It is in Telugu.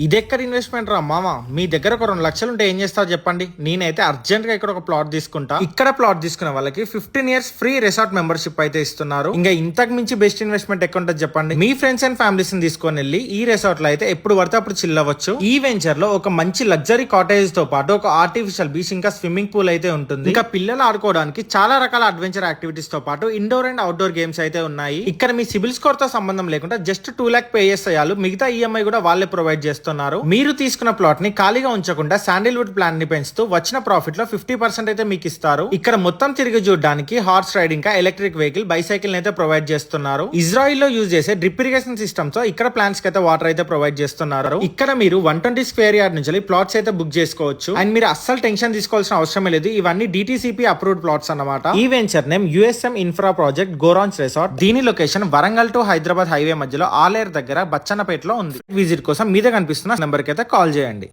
ఇదెక్కడ ఇన్వెస్ట్మెంట్ రా మామ, మీ దగ్గర ఒక 2 లక్షలు ఉంటే ఏం చేస్తావు చెప్పండి. నేనైతే అర్జెంట్ గా ఇక్కడ ఒక ప్లాట్ తీసుకుంటా. ఇక్కడ ప్లాట్ తీసుకున్న వాళ్ళకి 15 years ఫ్రీ రిసార్ట్ మెంబర్షిప్ అయితే ఇస్తున్నారు. ఇంకా ఇంతకు మించి బెస్ట్ ఇన్వెస్ట్మెంట్ ఎక్కడ ఉంటుంది చెప్పండి. మీ ఫ్రెండ్స్ అండ్ ఫ్యామిలీస్ ని తీసుకొని వెళ్ళి ఈ రిసార్ట్ లో అయితే ఎప్పుడు పడితే అప్పుడు చిల్ అవ్వచ్చు. ఈ వెంచర్ లో ఒక మంచి లగ్జరీ కాటేజ్ తో పాటు ఒక ఆర్టిఫిషియల్ బీచ్ ఇంకా స్విమ్మింగ్ పూల్ అయితే ఉంటుంది. ఇంకా పిల్లలు ఆడుకోవడానికి చాలా రకాల అడ్వెంచర్ యాక్టివిటీస్ తో పాటు ఇండోర్ అండ్ అవుట్డోర్ గేమ్స్ అయితే ఉన్నాయి. ఇక్కడ మీ సిబిల్ స్కోర్ తో సంబంధం లేకుండా జస్ట్ 2 lakh పే చేస్తే చాలు, మిగతా ఈఎంఐ కూడా వాళ్ళే ప్రొవైడ్ చేస్తున్నారు. మీరు తీసుకున్న ప్లాట్ ని ఖాళీగా ఉంచకుండా శాండిల్వుడ్ ప్లాన్ ని పెంచుతూ వచ్చిన ప్రాఫిట్ లో 50% అయితే మీకు ఇస్తారు. ఇక్కడ మొత్తం తిరిగి చూడడానికి హార్స్ రైడింగ్ ఇంకా ఎలక్ట్రిక్ వెహికల్, బైసైకిల్ అయితే ప్రొవైడ్ చేస్తున్నారు. ఇజ్రాయిల్ లో యూజ్ చేసే డ్రిప్ ఇరిగేషన్ సిస్టమ్ తో ఇక్కడ ప్లాంట్స్ కి అయితే వాటర్ అయితే ప్రొవైడ్ చేస్తున్నారు. ఇక్కడ మీరు 120 స్క్వేర్ యార్డ్ నుంచి ప్లాట్స్ అయితే బుక్ చేసుకోవచ్చు. అండ్ మీరు అస్సలు టెన్షన్ తీసుకోవాల్సిన అవసరమే లేదు. ఇవన్నీ డిటిసిపి అప్రూవ్డ్ ప్లాట్స్ అన్నమాట. ఈ venture name USM infra project గోరాన్స్ resort. దీని location Warangal to Hyderabad highway మధ్యలో ఆలేరు దగ్గర బచ్చన్నపేటలో ఉంది. విజిట్ కోసం మీద కనిపిస్తున్న నెంబర్ కి అయితే కాల్ చేయండి.